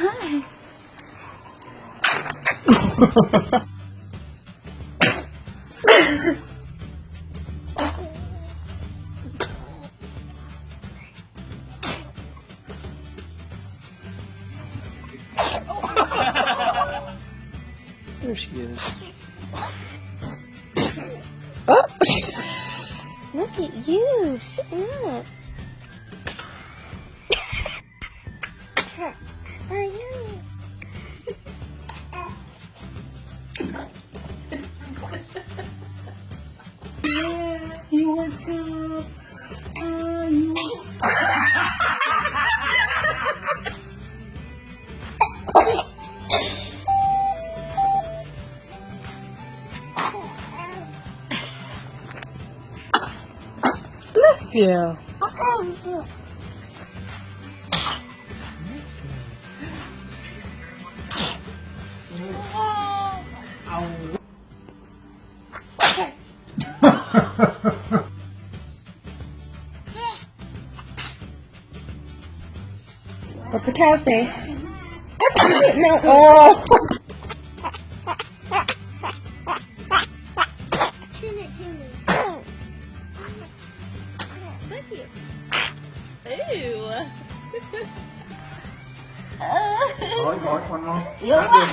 Hi. There she is. Oh! Look at you, sitting up. I know. Yeah, you what's up? You. Bless you. What's the cow say? No. Oh. Chin it to me. Bless you. Ew. One more. You what?